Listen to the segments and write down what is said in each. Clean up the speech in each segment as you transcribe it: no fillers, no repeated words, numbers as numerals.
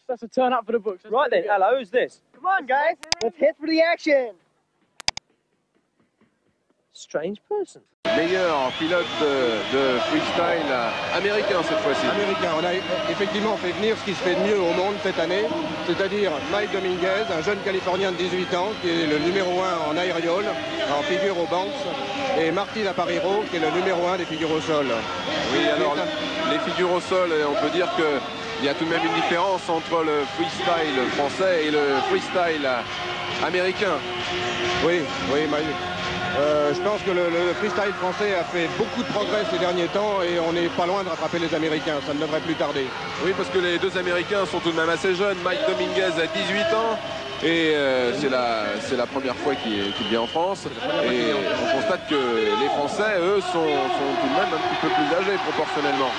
That's a turn up for the books. Right then, hello, who's this? Come on, guys, let's hit for the action. Strange person. Meilleur pilote de freestyle américain cette fois-ci. Américain. On a effectivement fait venir ce qui se fait de mieux au monde cette année, c'est-à-dire Mike Dominguez, un jeune Californien de 18 ans qui est le numéro 1 en aériole, en figure au Banks, et Martin Apariero qui est le numéro 1 des figures au sol. Oui, alors les figures au sol, on peut dire qu'il y a tout de même une différence entre le freestyle français et le freestyle américain. Oui, je pense que le freestyle français a fait beaucoup de progrès ces derniers temps et on n'est pas loin de rattraper les Américains, ça ne devrait plus tarder. Oui, parce que les deux Américains sont tout de même assez jeunes. Mike Dominguez a 18 ans et c'est la première fois qu'il vient en France. Et on constate que les Français, eux, sont tout de même un petit peu plus âgés proportionnellement.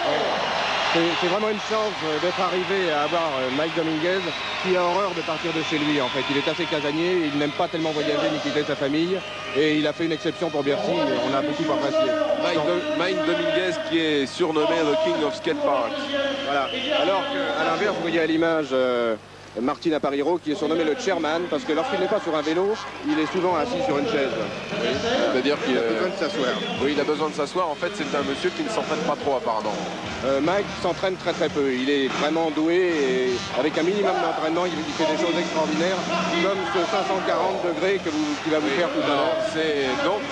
C'est vraiment une chance d'être arrivé à avoir Mike Dominguez qui a horreur de partir de chez lui en fait. Il est assez casanier, il n'aime pas tellement voyager ni quitter sa famille et il a fait une exception pour Bercy et on a beaucoup apprécié. Mike Dominguez qui est surnommé The King of Skate Park. Voilà. Alors qu'à l'inverse, vous voyez à l'image Martin Apariero qui est surnommé le chairman parce que lorsqu'il n'est pas sur un vélo, il est souvent assis sur une chaise. Oui. C'est-à-dire qu'il a besoin de s'asseoir. Oui, il a besoin de s'asseoir. En fait, c'est un monsieur qui ne s'entraîne pas trop apparemment. Mike s'entraîne très peu. Il est vraiment doué et avec un minimum d'entraînement, il fait des choses extraordinaires comme ce 540 degrés qu'il va vous faire tout à l'heure. Donc,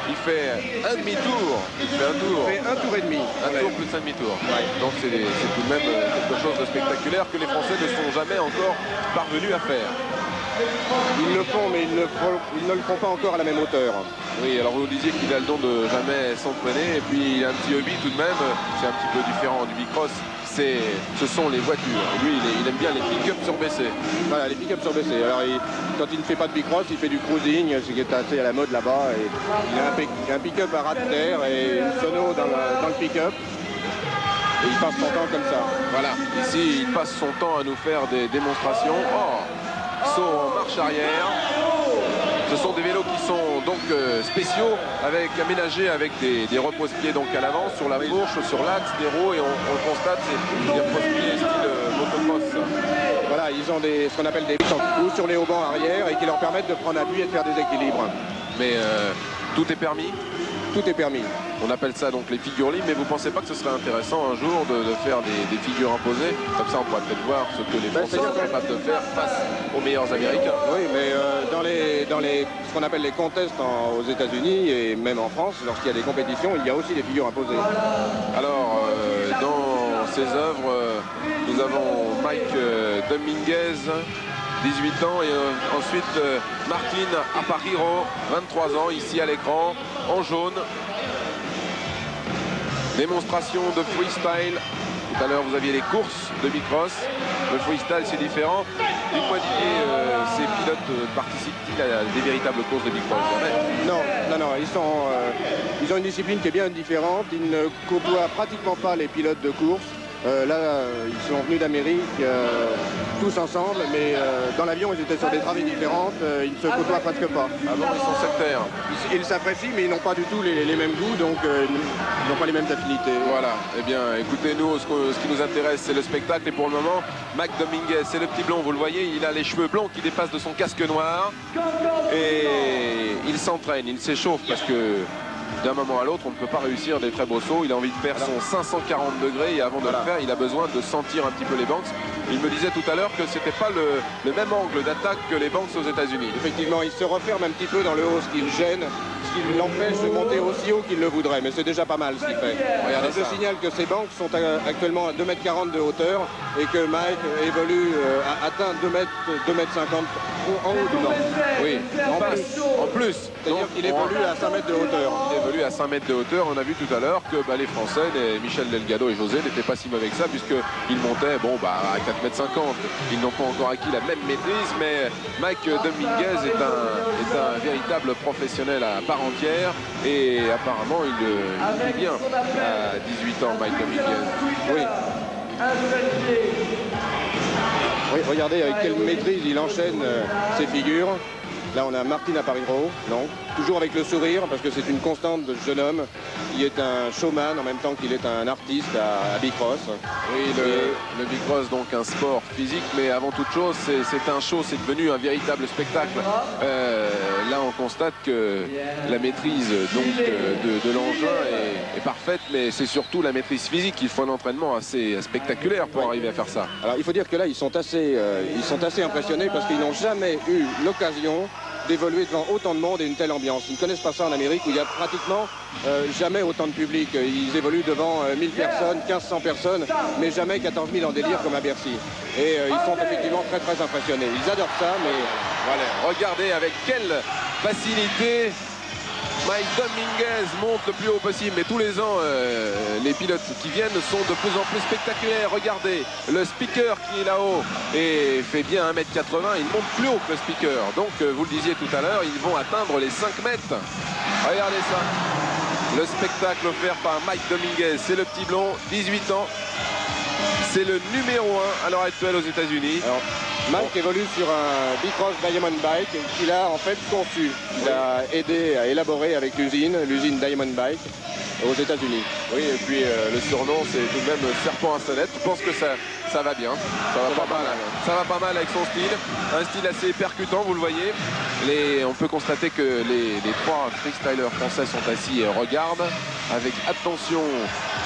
il fait un demi-tour. Il fait un tour. Il fait un tour et demi. Un tour plus un demi-tour. Ouais. Donc, c'est tout de même quelque chose de spectaculaire que les Français ne sont jamais encore parvenus à faire. Ils le font, mais ils ne le font pas encore à la même hauteur. Oui, alors vous disiez qu'il a le don de jamais s'entraîner, et puis il a un petit hobby tout de même, c'est un petit peu différent du bicross, ce sont les voitures. Lui, il aime bien les pick-up surbaissés. Voilà, les pick-up surbaissés. Alors, quand il ne fait pas de bicross, il fait du cruising, ce qui est assez à la mode là-bas. Il a un pick-up à ras de terre et une sono dans le pick-up. Et il passe son temps comme ça. Voilà, ici, il passe son temps à nous faire des démonstrations. Saut en marche arrière. Ce sont des vélos qui sont donc spéciaux, aménagés avec des repose-pieds donc à l'avant, sur la fourche, sur l'axe, des roues, et on le constate, c'est des repose-pieds style motocross. Voilà, ils ont ce qu'on appelle des coups sur les haubans arrière et qui leur permettent de prendre appui et de faire des équilibres. Mais tout est permis. Tout est permis. On appelle ça donc les figures libres, mais vous ne pensez pas que ce serait intéressant un jour de faire des figures imposées? Comme ça, on pourrait peut-être voir ce que les Français sont capables de faire face aux meilleurs Américains. Oui, mais dans ce qu'on appelle les contests aux États-Unis et même en France, lorsqu'il y a des compétitions, il y a aussi des figures imposées. Alors, dans ces œuvres, nous avons Mike Dominguez, 18 ans, et ensuite Martin Apariero, 23 ans, ici à l'écran, en jaune. Démonstration de freestyle. Tout à l'heure, vous aviez les courses de bicross. Le freestyle, c'est différent. Dites-moi, Didier, ces pilotes participent-ils à des véritables courses de bicross? Non. Ils ont une discipline qui est bien différente. Ils ne côtoient pratiquement pas les pilotes de course. Là, ils sont venus d'Amérique tous ensemble, mais dans l'avion, ils étaient sur des travées différentes. Ils ne se côtoient presque pas. Avant, ils sont sectaires. Ils s'apprécient, mais ils n'ont pas du tout les mêmes goûts, donc ils n'ont pas les mêmes affinités. Voilà. Eh bien, écoutez, nous, ce qui nous intéresse, c'est le spectacle. Et pour le moment, Mike Dominguez, c'est le petit blond, vous le voyez, il a les cheveux blancs qui dépassent de son casque noir. Et il s'entraîne, il s'échauffe parce que d'un moment à l'autre, on ne peut pas réussir des très beaux sauts. Il a envie de faire son 540 degrés et avant de le faire, il a besoin de sentir un petit peu les banks. Il me disait tout à l'heure que c'était pas le même angle d'attaque que les banks aux États-Unis. Effectivement, il se referme un petit peu dans le haut, ce qui le gêne, ce qui l'empêche de monter aussi haut qu'il le voudrait. Mais c'est déjà pas mal ce qu'il fait. Regardez, je signale que ces banks sont actuellement à 2,40 m de hauteur et que Mike évolue à atteindre 2,50 m en haut du banc. Oui, en plus. C'est-à-dire qu'il évolue à 5 mètres de hauteur. Il évolue à 5 mètres de hauteur. On a vu tout à l'heure que les Français, Michel Delgado et José, n'étaient pas si mauvais que ça, puisqu'ils montaient à 4,50 m. Ils n'ont pas encore acquis la même maîtrise, mais Mike Dominguez est un véritable professionnel à part entière. Et apparemment, il est bien à 18 ans, Mike Dominguez. Oui. Oui, regardez avec quelle maîtrise il enchaîne ses figures. Là, on a Martin Apariero, toujours avec le sourire, parce que c'est une constante de ce jeune homme. qui est un showman en même temps qu'il est un artiste à Bicross. Oui, le Bicross, donc un sport physique, mais avant toute chose, c'est un show, c'est devenu un véritable spectacle. Là, on constate que la maîtrise donc, de l'engin est parfaite, mais c'est surtout la maîtrise physique. Il faut un entraînement assez spectaculaire pour arriver à faire ça. Alors, il faut dire que là, ils sont assez impressionnés parce qu'ils n'ont jamais eu l'occasion d'évoluer devant autant de monde et une telle ambiance. Ils ne connaissent pas ça en Amérique où il y a pratiquement jamais autant de public. Ils évoluent devant 1000 personnes, 1500 personnes, mais jamais 14 000 en délire comme à Bercy. Et ils sont effectivement très très impressionnés. Ils adorent ça, mais... Voilà, regardez avec quelle facilité Mike Dominguez monte le plus haut possible. Mais tous les ans, les pilotes qui viennent sont de plus en plus spectaculaires. Regardez, le speaker qui est là-haut et fait bien 1m80. Il monte plus haut que le speaker. Donc, vous le disiez tout à l'heure, ils vont atteindre les 5 mètres. Regardez ça. Le spectacle offert par Mike Dominguez. C'est le petit blond, 18 ans. C'est le numéro 1 à l'heure actuelle aux États-Unis. Mike évolue sur un Bicross Diamond Bike qu'il a en fait conçu. Il a aidé à élaborer avec l'usine Diamond Bike aux États-Unis. Oui, et puis le surnom, c'est tout de même Serpent à sonnette. Je pense que ça va bien. Ça va pas mal. Ça va pas mal avec son style. Un style assez percutant, vous le voyez. On peut constater que les 3 freestylers français sont assis et regardent avec attention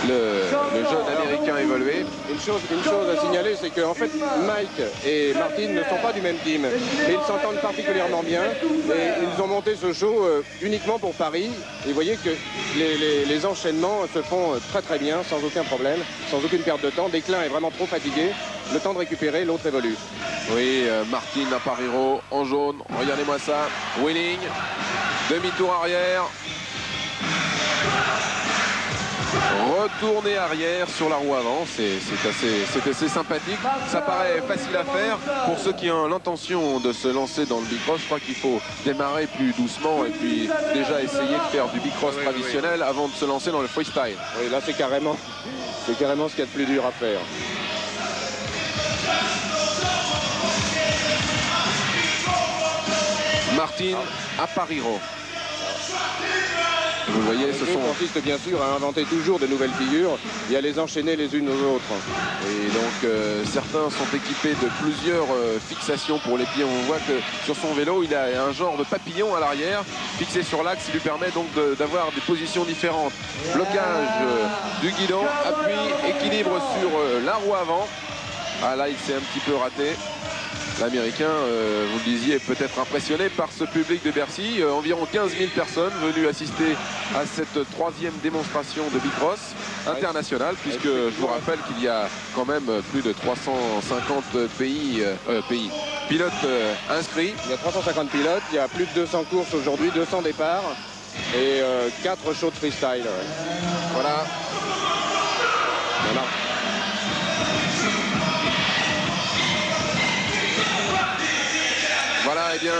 le jeune américain évolué. Une chose à signaler, c'est qu'en fait, Mike et Martin ne sont pas du même team, mais ils s'entendent particulièrement bien et ils ont monté ce show uniquement pour Paris. Et vous voyez que les enchaînements se font très très bien, sans aucun problème, sans aucune perte de temps. Déclin est vraiment trop fatigué, le temps de récupérer, l'autre évolue. Oui, Martin Appariro en jaune, regardez-moi ça, Wheeling, demi-tour arrière. Retourner arrière sur la roue avant, c'est assez sympathique. Ça paraît facile à faire. Pour ceux qui ont l'intention de se lancer dans le Bicross, je crois qu'il faut démarrer plus doucement et puis déjà essayer de faire du Bicross traditionnel avant de se lancer dans le freestyle. Oui, là c'est carrément ce qu'il y a de plus dur à faire. Martin Appariro. Vous voyez, ce sont... consiste bien sûr à inventer toujours de nouvelles figures et à les enchaîner les unes aux autres. Et donc certains sont équipés de plusieurs fixations pour les pieds. On voit que sur son vélo, il a un genre de papillon à l'arrière fixé sur l'axe qui lui permet donc d'avoir des positions différentes. Blocage du guidon, appui, équilibre sur la roue avant. Ah là, il s'est un petit peu raté. L'Américain, vous le disiez, est peut-être impressionné par ce public de Bercy. Environ 15 000 personnes venues assister à cette 3e démonstration de Bicross internationale, puisque je vous rappelle qu'il y a quand même plus de 350 pilotes inscrits. Il y a 350 pilotes, il y a plus de 200 courses aujourd'hui, 200 départs et 4 shows de freestyle. Voilà. Voilà, et bien,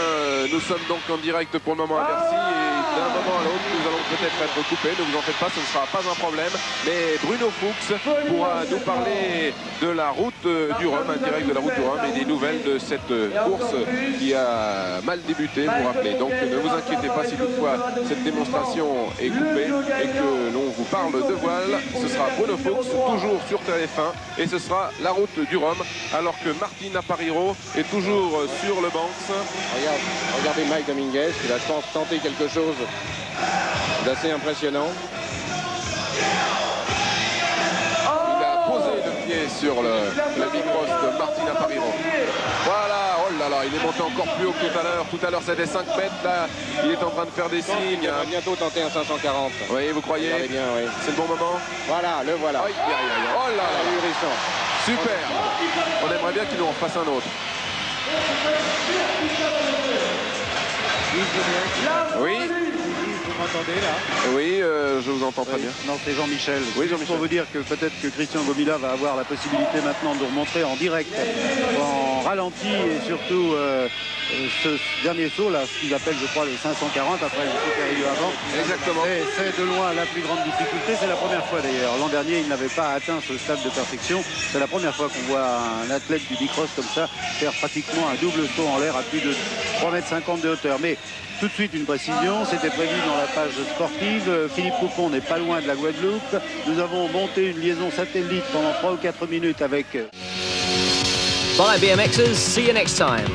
nous sommes donc en direct pour le moment à Bercy et d'un moment à l'autre, nous allons peut-être être coupés. Ne vous en faites pas, ce ne sera pas un problème. Mais Bruno Fuchs pourra nous parler de la route du Rhum, un direct de la route du Rhum et des nouvelles de cette course qui a mal débuté, vous vous rappelez. Donc ne vous inquiétez pas si toutefois cette démonstration est coupée et que l'on vous parle de voile. Ce sera Bruno Fuchs, toujours sur TF1, et ce sera la route du Rhum, alors que Martin Appariro est toujours sur le Banks. Regardez Mike Dominguez qui va, je pense, tenter quelque chose d'assez impressionnant. Il a posé le pied sur le Bicross de Martin Appariro. Voilà, oh là là, il est monté encore plus haut que tout à l'heure. Tout à l'heure, c'était 5 mètres. Là, il est en train de faire des signes. Il va bientôt tenter un 540. Oui, vous croyez? Bien, oui. C'est le bon moment? Voilà, le voilà. Oh là là, ahurissant. Super. On aimerait bien qu'il nous en fasse un autre. Oui. Vous m'entendez là? Oui, je vous entends très bien. Non, c'est Jean-Michel. Oui, Jean-Michel. Pour vous dire que peut-être que Christian Gomila va avoir la possibilité maintenant de remontrer en direct, en ralenti et surtout ce dernier saut là, ce qu'il appelle, je crois, le 540 après le saut qui a eu avant. Exactement. C'est de loin la plus grande difficulté. C'est la première fois d'ailleurs. L'an dernier, il n'avait pas atteint ce stade de perfection. C'est la première fois qu'on voit un athlète du Bicross comme ça faire pratiquement un double saut en l'air à plus de 3,50 m de hauteur. Mais tout de suite une précision, c'était prévu dans la page sportive. Philippe Coupon n'est pas loin de la Guadeloupe. Nous avons monté une liaison satellite pendant 3 ou 4 minutes avec... Bye BMXers, see you next time.